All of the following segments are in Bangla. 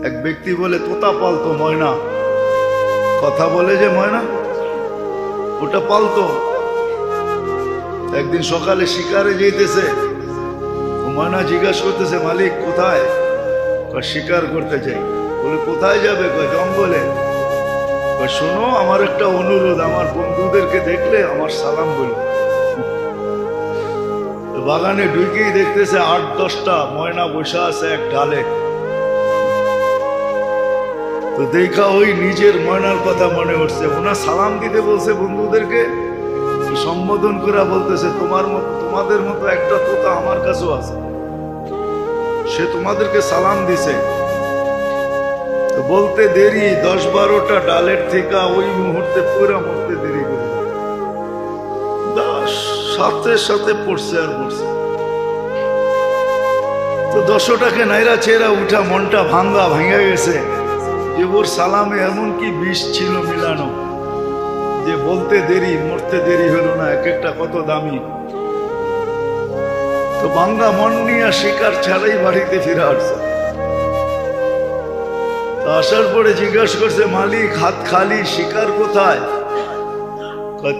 এক ব্যক্তি বলে তোতা পালতো ময়না, কথা বলে যে ময়না, ওটা পালতো। একদিন সকালে শিকারে যেতেছে, ময়না জিজ্ঞাসা করতেছে মালিক কোথায়? শিকার করতে চাই। বলে কোথায় যাবে? জঙ্গলে। শোনো আমার একটা অনুরোধ, আমার বন্ধুদেরকে দেখলে আমার সালাম বলো। বাগানে ঢুকেই দেখতেছে 8-10টা ময়না বসে আছে এক ডালে। তো দেখা ওই নিজের ময়নার কথা মনে উঠছে, ওনার সালাম দিতে বলছে বন্ধুদেরকে, সম্বোধন করে বলতেছে তোমাদের মতো একটা তোতা আমার কাছেও আছে, সে তোমাদেরকে সালাম দিছে। বলতে দেরি 10-12টা ডালের থেকে ওই মুহূর্তে পুরা মরতে দেরি করে সাথে সাথে পড়ছে আর পড়ছে। তো 10টাকে নাইরা চেরা উঠা মনটা ভাঙা গেছে যে ওর সালামে এমন কি বিষ ছিল মিলানো যে বলতে দেরি মরতে দেরি হলো না, এক একটা কত দামি। তো ভাঙ্গা মন নিয়ে শিকার ছাড়াই বাড়িতে ফিরে আসছে। আসার পরে জিজ্ঞাসা করছে মালিক হাত খালি, শিকার কোথায়?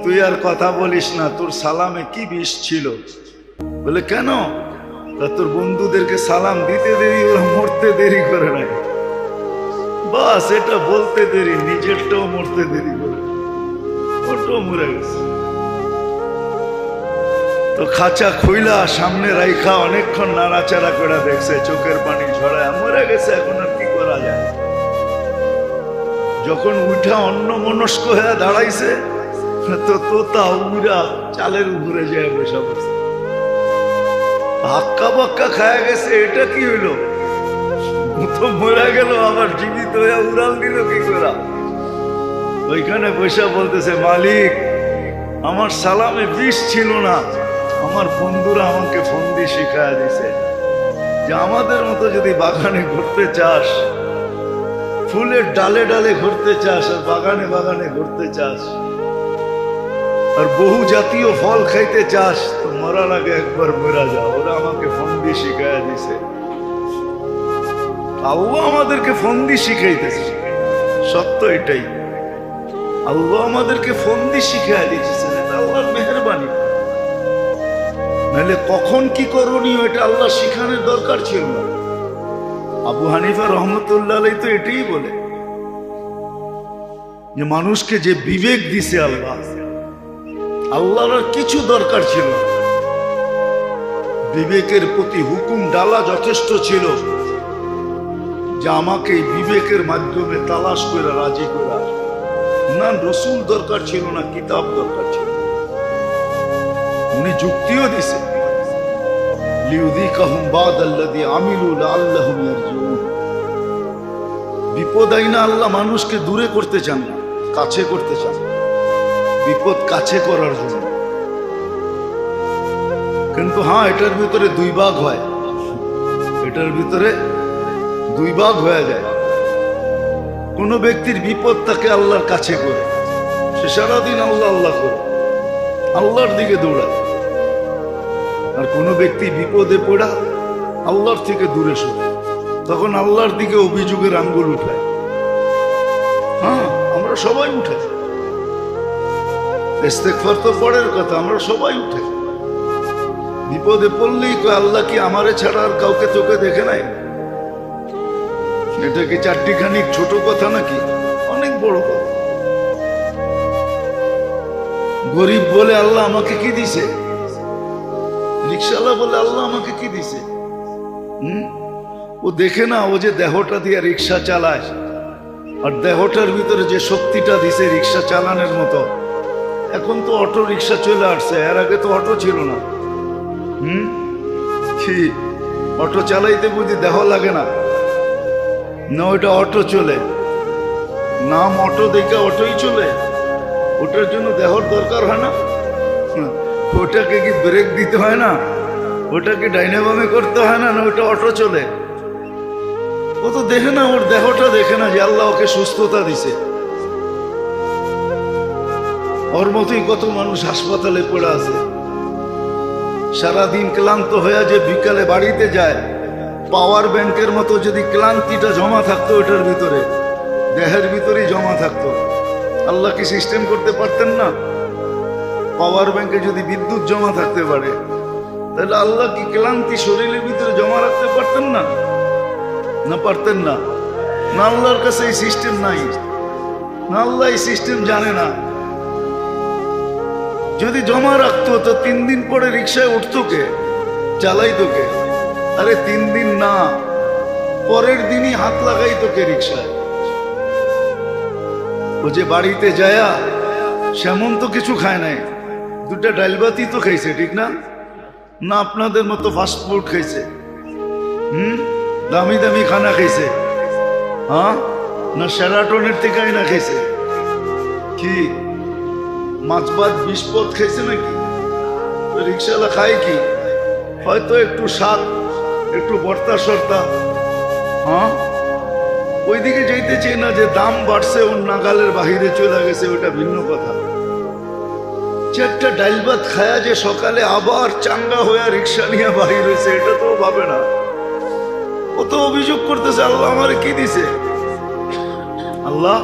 তুই আর কথা বলিস না, তোর সালামে কি বিষ ছিল? বলে কেন? তোর বন্ধুদেরকে সালাম দিতে দেরি, ওরা মরতে দেরি করে নাই। বাস এটা বলতে দেরি, নিজেরটাও মরতে দেরি করে, ওটাও মরে গেছে। তো খাঁচা খুইলা সামনে রাইখা অনেকক্ষণ নাড়াচাড়া করে দেখছে, চোখের পানি ঝরায়, মরে গেছে, এখন আর কি করা যায়। যখন উঠা অন্য মনস্ক হয়ে দাঁড়াইছে, তো তোতা উড়া চালের উপরে যায় বসে বসে, হাক্কা বাক্কা খায়া গেছে। এটা কি হইলো? তো মরে গেল, আবার জীবিত হয়ে উড়াল দিল কি করে? ওইখানে বসে বলতেছে মালিক আমার সালামে বিষ ছিল না, আমার বন্ধুরা আমাকে ফন্দি শিখায়া দিছে যে আমাদের মতো যদি বাগানে ঘুরতে চাস, ফুলের ডালে ডালে ঘুরতে চাস, আর বাগানে বাগানে ঘুরতে চাস, আর বহু জাতীয় ফল খাইতে চাস, তো মরার আগে একবার মরা যা। ওরা আমাকে ফন্দি শিখাইয়া দিছে। আল্লাহ আমাদেরকে ফন্দি শিখাইতেছে, সত্য এটাই। আল্লাহ আমাদেরকে ফন্দি শিখাইয়া দিতেছে, এটা আল্লাহর মেহেরবানি। নাহলে কখন কি করণীয় এটা আল্লাহ শিখানোর দরকার ছিল না। আবু হানিফা রহমতুল্লাহ আলাইহি তো এটাই বলে যে মানুষকে যে বিবেক দিছে আল্লাহ, আল্লাহর আর কিছু দরকার ছিল না। বিবেকের প্রতি হুকুম ডালা যথেষ্ট ছিল যে আমাকে এই বিবেকের মাধ্যমে তালাশ করে রাজি করা। না রসুল দরকার ছিল না, কিতাব দরকার ছিল। উনি যুক্তিও দিছে, লিউযিকাহুম বাদাল্লাযী আমিলু লাআল্লাহুম ইয়ারজিউন। বিপদ আইনা আল্লাহ মানুষকে দূরে করতে চান না, কাছে করতে চান, বিপদ কাছে করার জন্য। কিন্তু হ্যাঁ, এটার ভিতরে দুই ভাগ হয়, এটার ভিতরে দুই ভাগ হয়ে যায়। কোন ব্যক্তির বিপদ তাকে আল্লাহর কাছে করে, সে সারাদিন আল্লাহ আল্লাহ করে আল্লাহর দিকে দৌড়ায়। আর কোন ব্যক্তি বিপদে পড়া আল্লাহর থেকে দূরে সরে, তখন আল্লাহর দিকে অভিযোগের আঙ্গুল উঠায়। হ্যাঁ, আমরা সবাই উঠে, ইস্তেগফার তো পরের কথা, আমরা সবাই উঠে। বিপদে পড়লেই কয় আল্লাহ কি আমারে ছাড়া আর কাউকে চোখে দেখে নাই? এটা কি চারটিখানি ছোট কথা নাকি? অনেক বড় কথা। গরিব বলে আল্লাহ আমাকে কি দিছে, রিক্সাওয়ালা বলে আল্লাহ আমাকে কি দিছে। ও দেখে না, ও যে দেহটা দিয়ে রিক্সা চালায়, আর দেহটার ভিতরে যে শক্তিটা দিছে রিক্সা চালানোর মতো। এখন তো অটো রিক্সা চলে আসছে, এর আগে তো অটো ছিল না। কি অটো চালাইতে বুঝি দেহ লাগে না? না, ওইটা অটো চলে, নাম অটো দেখে অটোই চলে। ওটার জন্য দেহর দরকার হয় না? ওটাকে কি ব্রেক দিতে হয় না? ওটাকে ডাইনে বামে করতে হয় না? না, ওটা অটো চলে। ও তো দেখে না, ওর দেহটা দেখে না যে আল্লাহ ওকে সুস্থতা দিছে। ওর মতোই কত মানুষ হাসপাতালে পড়ে আছে, সারাদিন ক্লান্ত হয়ে যে বিকালে বাড়িতে যায়, পাওয়ার ব্যাংকের মতো যদি ক্লান্তিটা জমা থাকতো ওটার ভিতরে, দেহের ভিতরেই জমা থাকতো, আল্লাহ কি সিস্টেম করতে পারতেন না? পাওয়ার ব্যাংকে যদি বিদ্যুৎ জমা থাকতে পারে, তাহলে আল্লাহ কি ক্লান্তি শরীরের ভিতরে জমা রাখতে পারতেন না? না পারতেন না? না আল্লাহর কাছে এই সিস্টেম নাই, না আল্লাহ এই সিস্টেম জানে না। যদি জমা রাখতো তো 3 দিন পরে রিক্সায় উঠতো কে, চালাইতো কে? আরে 3 দিন না, পরের দিনই হাত লাগাইতো কে রিক্সায়? ও যে বাড়িতে যায়া সেমন তো কিছু খায় নাই, 2টা ডাল ভাতই তো খাইছে, ঠিক না? না আপনাদের মতো ফাস্ট ফুড খাইছে, দামি দামি খানা খাইছে, হ্যাঁ? না সেরাটনের থেকে না খাইছে? কি মাছ ভাত 20 পদ খাইছে নাকি? রিক্সাওয়ালা খায় কি? হয়তো একটু শাক, একটু ভর্তা সর্তা, হ্যাঁ? ওইদিকে যাইতে চাই না যে দাম বাড়ছে, ওর নাগালের বাহিরে চলে গেছে, ওটা ভিন্ন কথা। একটা ডাল ভাত খায়া যে সকালে আবার চাঙ্গা হয়ে রিক্সা নিয়ে বাহির হয়েছে, এটা তো ভাবে না। ও তো অভিযোগ করতেছে, আল্লাহ আমার কি দিছে, আল্লাহ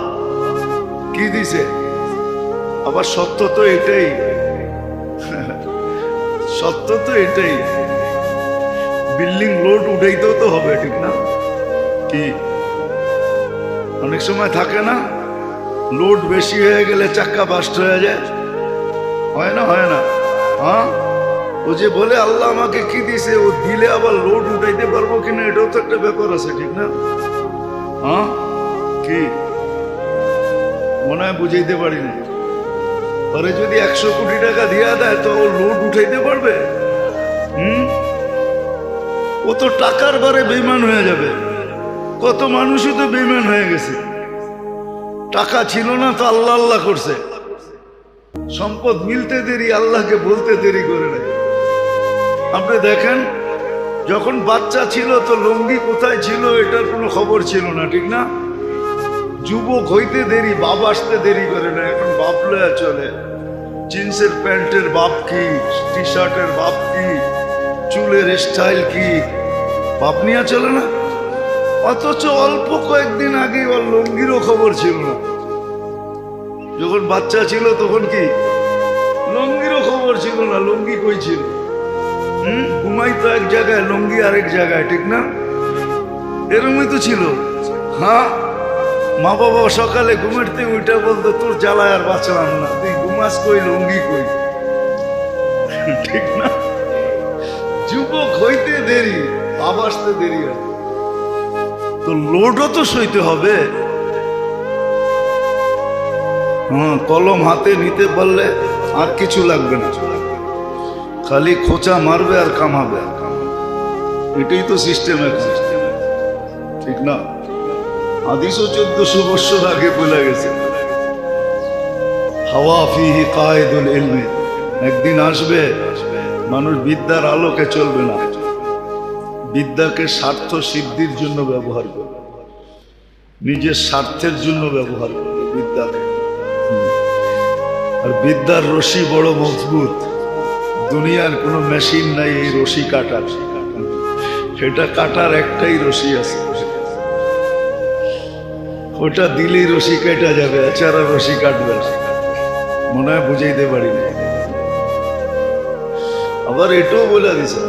কি দিছে। আবার সত্য তো এটাই, সত্য তো এটাই, বিল্ডিং লোড উঠাইতেও তো হবে, ঠিক না? কি অনেক সময় থাকে না, লোড বেশি হয়ে গেলে চাক্কা বাস্ট হয়ে যায়, হয় না? হয় না? হ্যাঁ, ও যে বলে আল্লাহ আমাকে কি দিছে, ও দিলে আবার লোড উঠাইতে পারবো কিনা, এটাও তো একটা ব্যাপার আছে, ঠিক না? হ্যাঁ, কি মনে হয় বুঝাইতে পারি না। পরে যদি 100 কোটি টাকা দিয়া দেয় তো ও লোড উঠাইতে পারবে? ও তো টাকার বারে বেইমান হয়ে যাবে। কত মানুষই তো বেইমান হয়ে গেছে, টাকা ছিল না তো আল্লাহ আল্লাহ করছে, সম্পদ মিলতে দেরি, আল্লাহকে বলতে দেরি করে নাই। আপনি দেখেন, যখন বাচ্চা ছিল তো লুঙ্গি কোথায় ছিল এটার কোনো খবর ছিল না, ঠিক না? যুবক হইতে দেরি, বাপ আসতে দেরি করে না, এখন বাপ লয়া চলে। জিন্সের প্যান্টের বাপ কি, টি শার্টের বাপ কি, চুলের স্টাইল কি, বাপ নিয়ে চলে না। অথচ অল্প কয়েকদিন আগে ওর লুঙ্গিরও খবর ছিল না। যখন বাচ্চা ছিল তখন কি লুঙ্গিরও খবর ছিল না, লুঙ্গি কই ছিল? ঘুমাইতো এক জায়গায়, লুঙ্গি আরেক জায়গায়, ঠিক না? এরকমই তো ছিল। হ্যাঁ, মা বাবা সকালে ঘুমাইতে উঠে বলতো, তোর জ্বালায় আর বাঁচলাম না, তুই ঘুমাস কই, লুঙ্গি কই, ঠিক না? যুবক হইতে দেরি, বাপ আসতে দেরি হয়, তো লোডও তো সইতে হবে। হ্যাঁ, কলম হাতে নিতে পারলে আর কিছু লাগবে না, খালি খোঁচা মারবে আর কামাবে, এটাই তো সিস্টেম, ঠিক না? হাদিসও 1400 বছর আগে বলে গেছে, হাওয়া ফিহি কায়েদুল ইলমি, একদিন আসবে মানুষ বিদ্যার আলোকে চলবে না, বিদ্যাকে স্বার্থ সিদ্ধির জন্য ব্যবহার করবে, নিজের স্বার্থের জন্য ব্যবহার করবে বিদ্যাকে। আর বিদ্যার রশি বড় মজবুত, দুনিয়ার কোনো মেশিন নাই এই রশি কাটার, সেটা কাটার একটাই রশি আছে, ওটা দিলেই রশি কেটে যাবে, এছাড়া রশি কাটবে। মনে হয় বুঝাইতে পারি না। আবার এটাও বলে দিছে,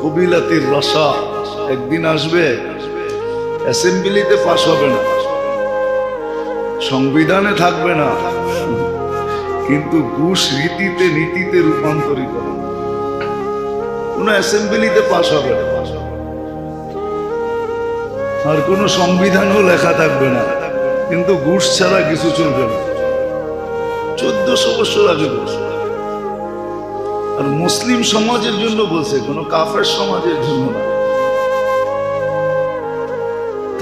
কবিলাতির রসা, একদিন আসবে অ্যাসেম্বলিতে পাশ হবে না, সংবিধানে থাকবে না, কিন্তু ঘুষ রীতিতে নীতিতে রূপান্তরিত হবে, কোন অ্যাসেম্বলিতে পাশ হবে না, আর কোনো সংবিধানও লেখা থাকবে না, কিন্তু ঘুষ ছাড়া কিছু চলবে না। 1400 বছর আগে বলছে, আর মুসলিম সমাজের জন্য বলছে, কোনো কাফের সমাজের জন্য না।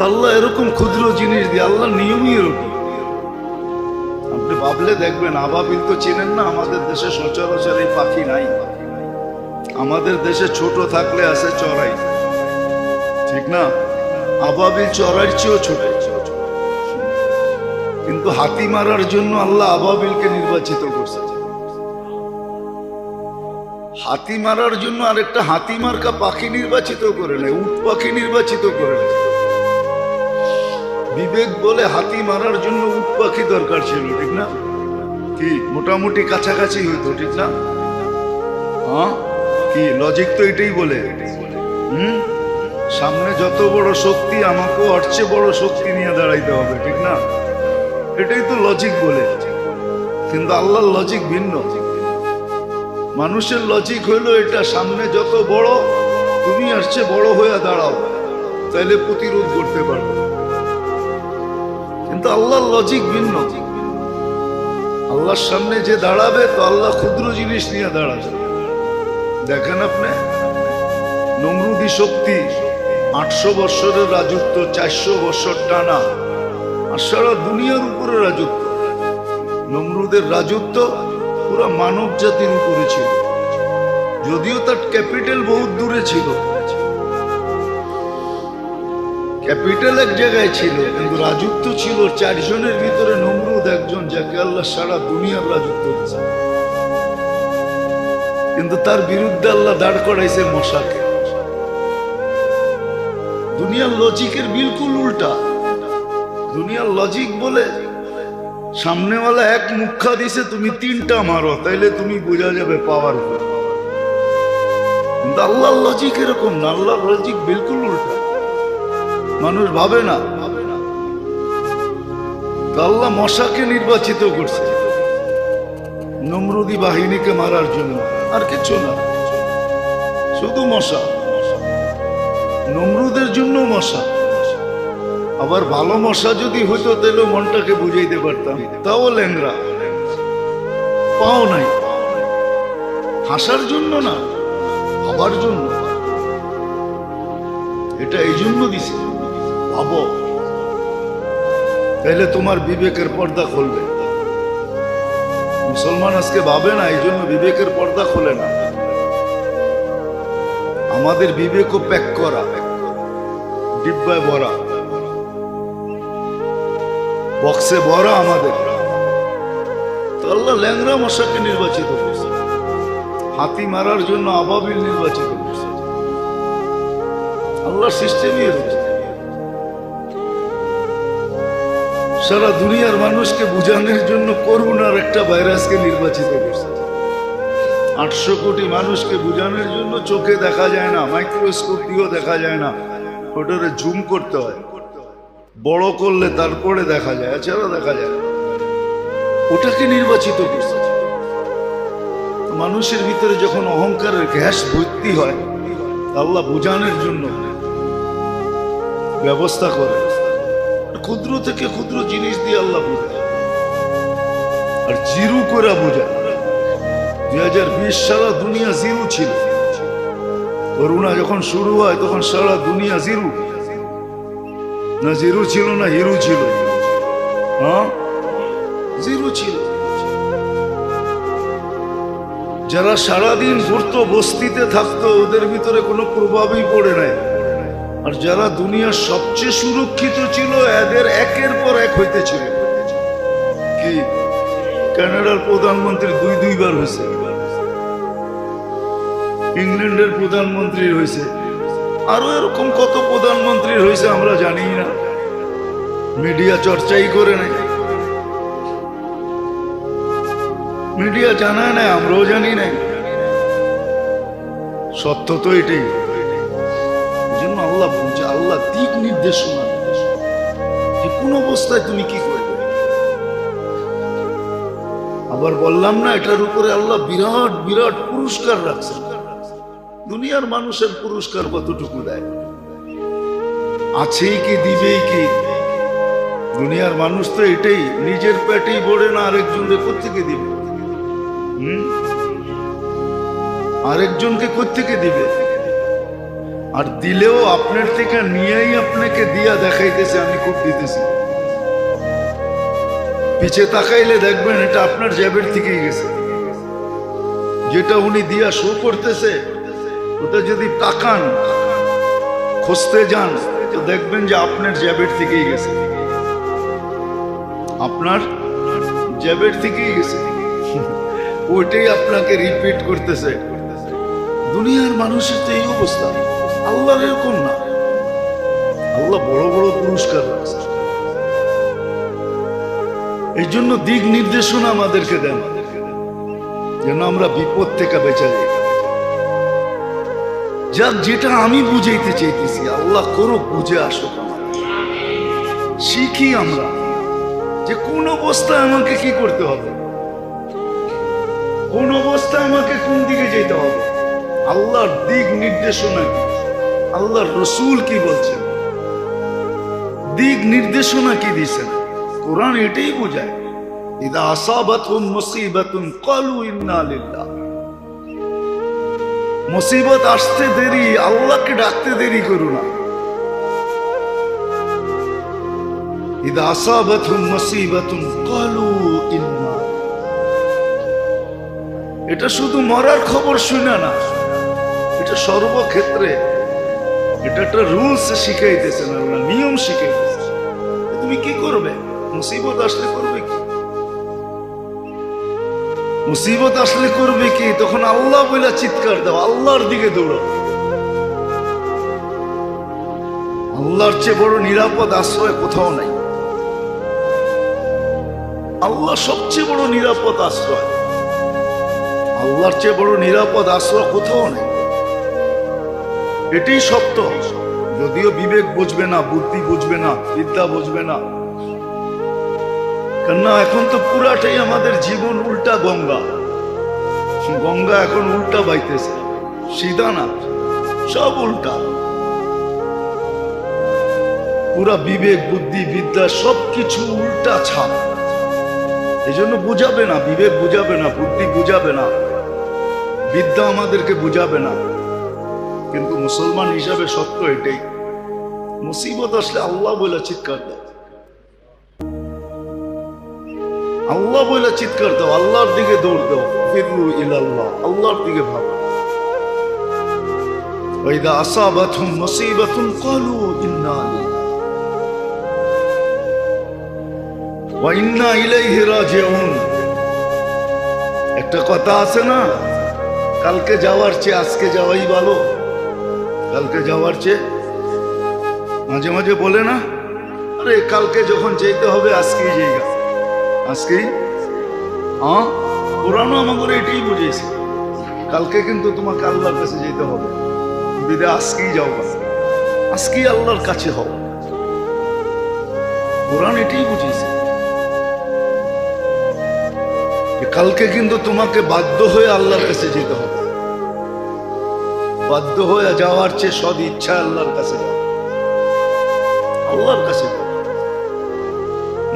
আল্লাহ এরকম ক্ষুদ্র জিনিস দিয়ে, আল্লাহ নিয়মই এরকম। আপনি ভাবলে দেখবেন, আবাবিল তো চেনেন না, আমাদের দেশে সচরাচর এই পাখি নাই। আমাদের দেশে ছোট থাকলে আছে চড়াই, ঠিক না? আবাবিল চড়াইয়ের চেয়েও ছোট, কিন্তু হাতি মারার জন্য আল্লাহ আবাবিলকে নির্বাচিত করছে। হাতি মারার জন্য আরেকটা হাতি মার্কা পাখি নির্বাচিত করে নেয়, উট পাখি নির্বাচিত করে নেয়। বিবেক বলে হাতি মারার জন্য উট পাখি দরকার ছিল, ঠিক না? কি মোটামুটি কাছাকাছি হইতো, ঠিক না? হ্যাঁ, কি লজিক তো এটাই বলে। সামনে যত বড় শক্তি, আমাকেও ওর চেয়ে বড় শক্তি নিয়ে দাঁড়াইতে হবে, ঠিক না? এটাই তো লজিক বলে। কিন্তু আল্লাহর লজিক ভিন্ন। মানুষের লজিক হইলো এটা, সামনে যত বড়, তুমি আর চেয়ে বড় হয়ে দাঁড়াও, তাইলে প্রতিরোধ করতে পারবে। কিন্তু আল্লাহর লজিক ভিন্ন। আল্লাহর সামনে যে দাঁড়াবে, তো আল্লাহ ক্ষুদ্র জিনিস নিয়ে দাঁড়াবে। দেখেন আপনি, নমরুদি শক্তি 800 বৎসরের রাজত্ব, 400 বৎসর টানা, আর সারা দুনিয়ার উপরে রাজত্ব। নমরুদের রাজত্ব পুরা মানব জাতির উপরে ছিল, যদিও তার ক্যাপিটাল বহুত দূরে ছিল। ক্যাপিটাল এক জায়গায় ছিল, কিন্তু রাজত্ব ছিল 4 জনের ভিতরে নমরুদ একজন, যাকে আল্লাহ সারা দুনিয়ার রাজত্ব দিয়েছে। কিন্তু তার বিরুদ্ধে আল্লাহ দাঁড় করাইছে মশাকে। দুনিয়ার লজিকের বিলকুল উল্টা। দুনিয়ার লজিক বলে সামনেওয়ালা এক মুখা দিছে, তুমি 3টা মারো, তাইলে তুমি বোঝা যাবে পাওয়ার। কিন্তু আল্লাহর লজিক এরকম না, আল্লাহর লজিক বিলকুল উল্টা। মানুষ ভাবে না। আল্লাহ মশাকে নির্বাচিত করছে নমরুদি বাহিনীকে মারার জন্য, আর কিছু না, শুধু মশা। নমরুদের জন্য মশা। আবার ভালো মশা যদি হইতো, তাহলে মনটাকে বুঝাইতে পারতাম। তাও ল্যাংরা, পাও নাই। হাসার জন্য না, ভাবার জন্য। এটা এই জন্য দিছে, ভাবো, তাহলে তোমার বিবেকের পর্দা খুলবে। মুসলমান আজকে ভাবে না, এই জন্য বিবেকের পর্দা খোলে না। আমাদের বিবেকও প্যাক করা, ডিব্বায় ভরা, বক্সে ভরা আমাদের। তো আল্লাহ ল্যাংরা মশাকে নির্বাচিত করছে, হাতি মারার জন্য আবাবিল নির্বাচিত করছে। আল্লাহর সিস্টেমই এরকম। সারা দুনিয়ার মানুষকে বুঝানোর জন্য করোনার একটা ভাইরাসকে নির্বাচিত করছে। 800 কোটি মানুষকে বুঝানোর জন্য চোখে দেখা যায় না, মাইক্রোস্কোপ দিয়েও দেখা যায় না, ওটারে জুম করতে হয়, বড় করলে তারপরে দেখা যায়, এছাড়া দেখা যায় না। ওটাকে নির্বাচিত করছে। মানুষের ভিতরে যখন অহংকারের গ্যাস ভর্তি হয়, আল্লাহ বুঝানোর জন্য ব্যবস্থা করে। ক্ষুদ্র থেকে ক্ষুদ্র জিনিস দিয়ে আল্লাহ বোঝায়, আর জিরু করে বোঝায়। 2020 সারা দুনিয়া জিরু ছিল। করোনা যখন শুরু হয়, তখন সারা দুনিয়া জিরু। না জিরু ছিল, না হিরু ছিল। হ্যাঁ, জিরু ছিল। যারা সারাদিন ঘুরতো, বস্তিতে থাকতো, ওদের ভিতরে কোনো প্রভাবই পড়ে নাই। আর যারা দুনিয়ার সবচেয়ে সুরক্ষিত ছিল, এদের একের পর এক হইতেছিল। কি, কানাডার প্রধানমন্ত্রী 2 বার হয়েছে, ইংল্যান্ডের প্রধানমন্ত্রী হয়েছে, আরো এরকম কত প্রধানমন্ত্রী হয়েছে আমরা জানি না, মিডিয়া চর্চাই করে নাই। মিডিয়া জানায় নাই, আমরাও জানি নাই। সত্য তো এটাই। আল্লাহ বুঝে, আল্লাহ দিক নির্দেশনা যে কোন অবস্থায় তুমি কি করবে। আবার বললাম না, এটার উপরে আল্লাহ বিরাট বিরাট পুরস্কার রাখছে। দুনিয়ার মানুষের পুরস্কার কতটুকু দেয়, আছেই কি দিবেই কি। দুনিয়ার মানুষ তো এটাই, নিজের পেটেই ভরে না, আরেকজনকে কোত্থেকে দিবে? আরেকজনকে কোত্থেকে দিবে? আর দিলেও আপনার থেকে নিয়েই আপনাকে দিয়া দেখাইতেছে আমি খুব দিতেছি। পিছে তাকাইলে দেখবেন এটা আপনার জেবের থেকেই গেছে। যেটা উনি দিয়া শো করতেছে, ওটা যদি তাকান, খুঁজতে যান, তো দেখবেন যে আপনার জেবের থেকেই গেছে, আপনার জেবের থেকেই গেছে। ওইটাই আপনাকে রিপিট করতেছে, দুনিয়ার মানুষের তো এই অবস্থা, আল্লাহর এরকম না। আল্লাহ বড় বড় পুরস্কার রাখছে। এই জন্য দিক নির্দেশনা আমাদেরকে দেন, যেন আমরা বিপদ থেকে বেঁচে যাই। যাক, যেটা আমি বুঝাইতে চাইতেছি আল্লাহ করুক, বুঝে আসুক, শিখি আমরা যে কোন অবস্থায় আমাকে কি করতে হবে, কোন অবস্থায় আমাকে কোন দিকে যেতে হবে। আল্লাহর দিক নির্দেশনা কি, আল্লাহর রসুল কি বলছেন, দিক নির্দেশনা কি দিয়েছেন, কোরআন এটাই বোঝায়। ইদা আসাবাতহুম মুসিবাতুন ক্বালু ইন্না লিল্লাহ। মুসিবত আসতে দেরি, আল্লাহকে ডাকতে দেরি করো না। ইদা আসাবাতহুম মুসিবাতুন ক্বালু ইন্না। এটা শুধু মরার খবর শুনে না, এটা সর্বক্ষেত্রে, এটা একটা রুলস শিখাইতেছেন আল্লাহ, নিয়ম শিখাইতেছেন। তুমি কি করবে মুসিবত আসলে, করবে কি, মুসিবত আসলে করবে কি? তখন আল্লাহ বলে চিৎকার দাও, আল্লাহর দিকে দৌড়াও। আল্লাহর চেয়ে বড় নিরাপদ আশ্রয় কোথাও নাই। আল্লাহ সবচেয়ে বড় নিরাপদ আশ্রয়, আল্লাহর চেয়ে বড় নিরাপদ আশ্রয় কোথাও নেই। এটাই সত্য। যদিও বিবেক বুঝবে না, বুদ্ধি বুঝবে না, বিদ্যা বুঝবে না, কেননা এখন তো পুরাটাই আমাদের জীবন উল্টা গঙ্গা। গঙ্গা এখন উল্টা বাইতেছে, সিধা না, সব উল্টা। পুরা বিবেক বুদ্ধি বিদ্যা সবকিছু উল্টা ছাপ। এই জন্য বুঝাবে না, বিবেক বুঝাবে না, বুদ্ধি বুঝাবে না, বিদ্যা আমাদেরকে বুঝাবে না। কিন্তু মুসলমান হিসাবে সত্য এটাই, মুসিবত আসলে আল্লাহ বলে চিৎকার দাও, আল্লাহ বলে চিৎকার দাও, আল্লাহর দিকে দৌড় দাও। ফিরু ইলাল্লাহ, আল্লাহর দিকে ভাবো। ওয়াইদা আসাবাতহুম মুসিবাতুন ক্বালু ইন্না লিল্লাহি ওয়া ইন্না ইলাইহি রাজিউন। একটা কথা আছে না, কালকে যাওয়ার চেয়ে আজকে যাওয়াই ভালো। কালকে যাওয়ার চেয়ে, মাঝে মাঝে বলে না, আরে কালকে যখন যেতে হবে আজকেই যাইগা, আজকেই। হ্যাঁ, কোরআনও আমাকে এটাই বুঝিয়েছে, কালকে কিন্তু তোমাকে আল্লাহর কাছে যেতে হবে, বিদে আজকেই যাও, আজকেই আল্লাহর কাছে হও। কোরআন এটাই বুঝিয়েছে যে কালকে কিন্তু তোমাকে বাধ্য হয়ে আল্লাহর কাছে যেতে হবে। বাধ্য হয়ে যাওয়ার চেয়ে সদ ইচ্ছা আল্লাহর কাছে যাও, আল্লাহর কাছে যাও।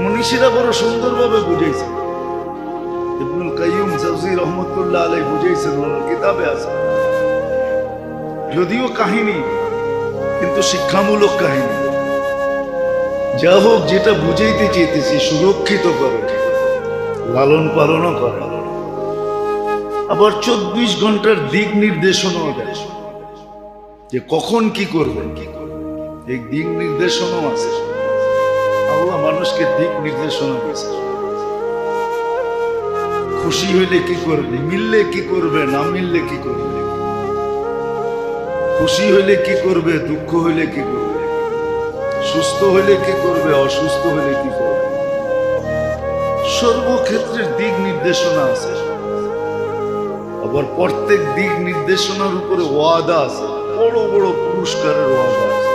মনীষীরা বড় সুন্দরভাবে বুঝাইছে, ইবনুল কাইয়ুম জাওজি রহমতুল্লাহ আলাইহি বুঝাইছেন, ওনার কিতাবে আছে। যদিও কাহিনী, কিন্তু শিক্ষামূলক কাহিনী। যা হোক, যেটা বুঝাইতে চেয়েছি, সুরক্ষিত করো, লালন পালনও করো, আবার 24 ঘন্টার দিক নির্দেশনাও দেয় যে কখন কি করবেন। এই দিক নির্দেশনাও আছে, আল্লাহ মানুষকে দিক নির্দেশনা দিয়েছে। খুশি হইলে কি করবে, মিললে কি করবে, না মিললে কি করবে, খুশি হইলে কি করবে, দুঃখ হইলে কি করবে, সুস্থ হইলে কি করবে, অসুস্থ হইলে কি করবে, সর্বক্ষেত্রের দিক নির্দেশনা আছে। আবার প্রত্যেক দিক নির্দেশনার উপরে ওয়াদা আছে, বড় বড় পুরস্কারের ওয়াদা আছে,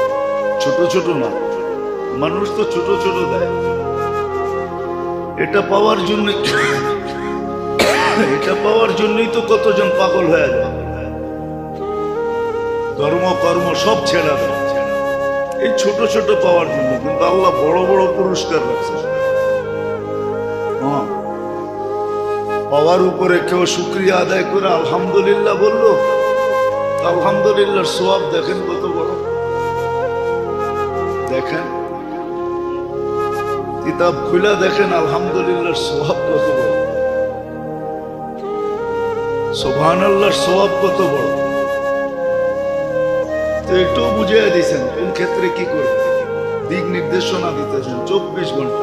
ছোট ছোট না। মানুষ তো ছোট ছোট দেয়, এটা পাওয়ার জন্য, এটা পাওয়ার জন্যই তো কতজন পাগল হয়ে যায়, ধর্ম কর্ম সব ছেড়া দেয় এই ছোট ছোট পাওয়ার জন্য। কিন্তু আল্লাহ বড় বড় পুরস্কার রাখছে। পাওয়ার উপরে কেউ শুকরিয়া আদায় করে আলহামদুলিল্লাহ বললো, আলহামদুলিল্লাহর সওয়াব দেখেন কত বড়। দেখেন, কিতাব খুলে দেখেন আলহামদুলিল্লাহর সওয়াব কত বড়, সুবহানাল্লাহর সওয়াব কত বড়। তো এটাও বুঝিয়ে দিয়েছেন কোন ক্ষেত্রে কি করবে, দিক নির্দেশনা দিতেছেন 24 ঘন্টা।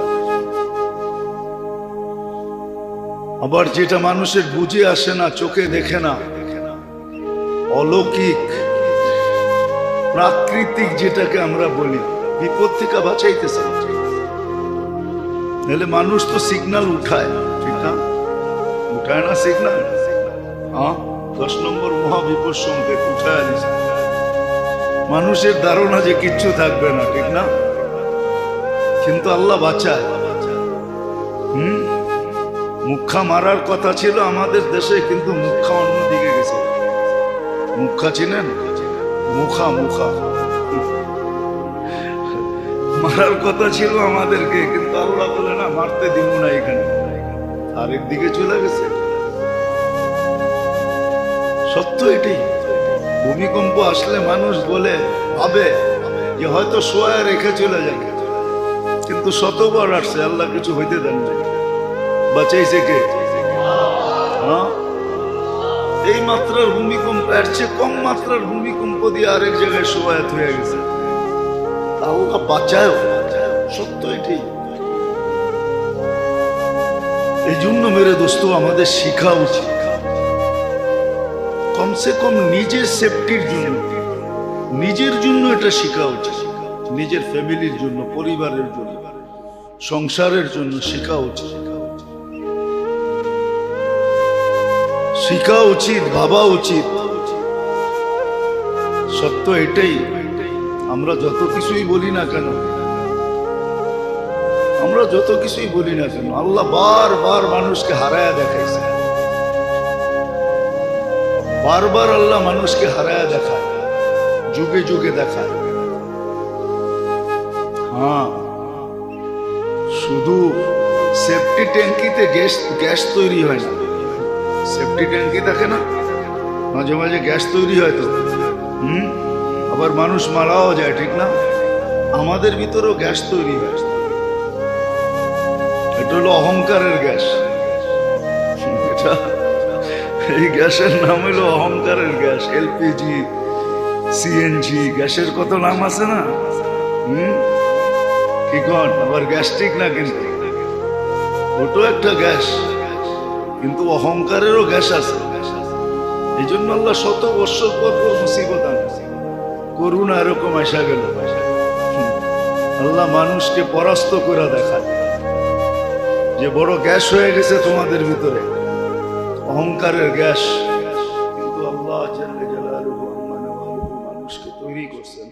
আবার যেটা মানুষের বুঝে আসে না, চোখে দেখে না, অলৌকিক প্রাকৃতিক যেটাকে আমরা বলি, বিপদ থেকে বাঁচাইতেছে। নাহলে মানুষ তো সিগন্যাল উঠায়, ঠিক না? উঠায় না সিগন্যাল? হ্যাঁ, 10 নম্বর মহাবিপদ সংকেত উঠায় আনিস। মানুষের ধারণা যে কিচ্ছু থাকবে না, ঠিক না? কিন্তু আল্লাহ বাঁচায়। মুখা মারার কথা ছিল আমাদের দেশে, কিন্তু মুখা অন্যদিকে গেছে। মুখা চিনেন? মুখা মুখা মারার কথা ছিল আমাদেরকে, কিন্তু আল্লাহ বলে না, মারতে দিব না, এখানে আরেক দিকে চলে গেছে। সত্য এটাই। ভূমিকম্প আসলে মানুষ বলে ভাবে যে হয়তো শোয়া রেখে চলে যাবে, কিন্তু শতবার আসছে, আল্লাহ কিছু হইতে দেন না। বাঁচাইছে কে? হ্যাঁ, এই মাত্রার ভূমিকম্প, এর চেয়ে কম মাত্রার ভূমিকম্প দিয়ে আরেক জায়গায় শোয়াত হয়ে গেছে। আল্লাহ বাঁচায়। সত্য এটাই। এই জন্য মেরে দোস্ত, আমাদের শিখা উচিত কমসে কম নিজের সেফটির জন্য, নিজের জন্য এটা শিখা উচিত। নিজের ফ্যামিলির জন্য, পরিবারের জন্য, সংসারের জন্য শিখা উচিত। শিখা উচিত, ভাবা উচিত। সত্য এটাই। আমরা যত কিছুই বলি না কেন, আমরা যত কিছুই বলি না কেন, আল্লাহ বারবার মানুষকে হারায়া দেখাইছে। বারবার আল্লাহ মানুষকে হারায়া দেখায়, যুগে যুগে দেখায়। হ্যাঁ, শুধু সেফটি ট্যাঙ্কিতে গ্যাস তৈরি হয় না। সেফটি ট্যাঙ্কি থাকে না, মাঝে মাঝে গ্যাস তৈরি হয় তো, আবার মানুষ মারাও যায়, ঠিক না? আমাদের ভিতরেও গ্যাস তৈরি হয়। এটা হলো অহংকারের গ্যাস। এটা, এই গ্যাসের নাম হলো অহংকারের গ্যাস। এলপিজি, সিএনজি, গ্যাসের কত নাম আছে না? কি কন? আবার গ্যাস্ট্রিক না, কিন্তু ওটাও একটা গ্যাস, কিন্তু অহংকারেরও গ্যাস আছে। এই জন্য আল্লাহ শত বৎসর পর মুসিবত আনছে, করুণা এরকম আসা গেল। আল্লাহ মানুষকে পরাস্ত করে দেখায় যে বড় গ্যাস হয়ে গেছে তোমাদের ভিতরে, অহংকারের গ্যাস। কিন্তু আল্লাহ জাল্লে জালালুহু মানুষকে তৈরি করছেন,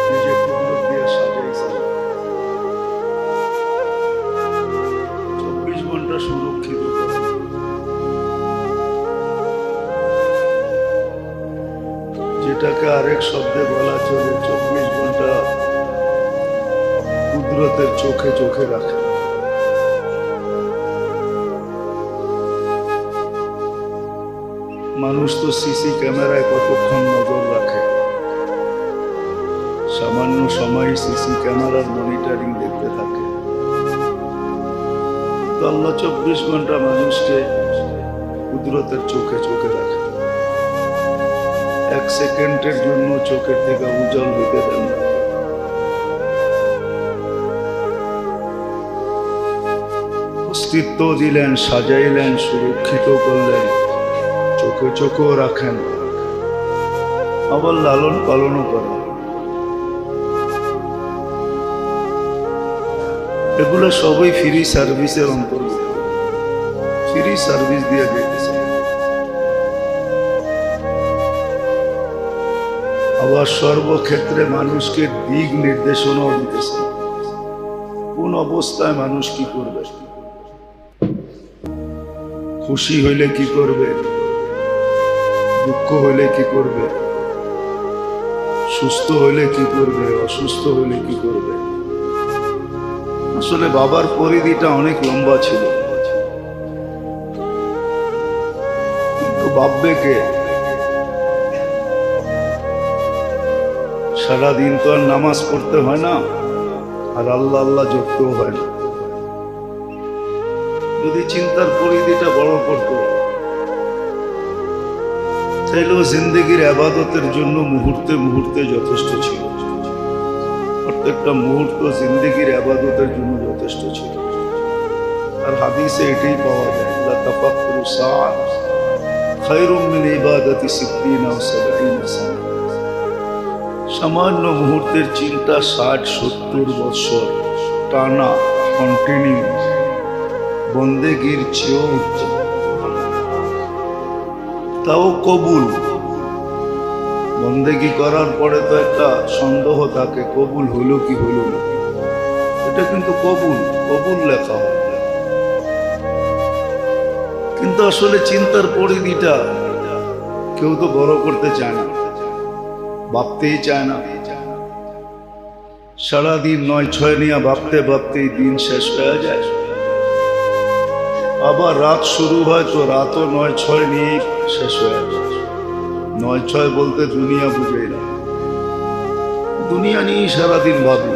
নিজের কুদরত দিয়ে সাজাইছেন। 24 ঘন্টা সুরক্ষিত করেন। যেটাকে আরেক শব্দে বলা চলে, 24 ঘন্টা কুদরতের চোখে চোখে রাখে। মানুষ তো সিসি ক্যামেরায় কতক্ষণ নজর রাখে, সামান্য সময় সিসি ক্যামেরার মনিটরিং দেখতে থাকে। তো আল্লাহ 24 ঘন্টা মানুষকে কুদরতের চোখে চোখে রাখে। 1 সেকেন্ডের জন্য চোখের থেকে উজ্জ্বল হইতে দেন না। অস্তিত্ব দিলেন, সাজাইলেন, সুরক্ষিত করলেন, চোখে চোখেও রাখেন, আবার লালন পালনও করেন। এগুলো সবই ফ্রি সার্ভিসের অন্তর্গত। ফ্রি সার্ভিস দিয়ে যেতেছে। আবার সর্বক্ষেত্রে মানুষকে দিক নির্দেশনাও দিতেছে, কোন অবস্থায় মানুষ কি করবে, খুশি হইলে কি করবে, দুঃখ হইলে কি করবে, সুস্থ হইলে কি করবে, অসুস্থ হইলে কি করবে। আসলে বাবার পরিধিটা অনেক লম্বা ছিল, কিন্তু ভাববে কে? সারাদিন তো আর নামাজ পড়তে হয় না, আর আল্লাহ আল্লাহ জপতেও হয় না। যদি চিন্তার পরিধিটা বড় করতো, তাইলেও জিন্দগির ইবাদতের জন্য মুহূর্তে মুহূর্তে যথেষ্ট ছিল। প্রত্যেকটা মুহূর্ত জিন্দগির ইবাদতের জন্য যথেষ্ট ছিল। আর হাদিসে এটাই পাওয়া যায়, লা তাফাক্কুরু সাআত খায়রুম মিন ইবাদাতি সিত্তিনা ওয়া সাবঈনা সানা। সামান্য মুহূর্তের চিন্তা 60-70 বছর টানা কন্টিনিউ বন্দেগীর চেয়েও উত্তম। তাও কবুল। বন্দেগী করার পরে তো একটা সন্দেহ থাকে, কবুল হলো কি হলো না। এটা কিন্তু কবুল, কবুল লেখা হয়, কিন্তু আসলে চিন্তার পরিধিটা কেউ তো বড় করতে চায় না, ভাবতেই চায় না। সারাদিন 9-6 নিয়ে ভাবতে ভাবতেই দিন শেষ হয়ে যায়। আবার রাত শুরু হয় তো রাতও 9-6 নিয়ে শেষ হয়ে যায়। 9-6 বলতে দুনিয়া বুঝেই না, দুনিয়া নিয়েই সারাদিন ভাবি।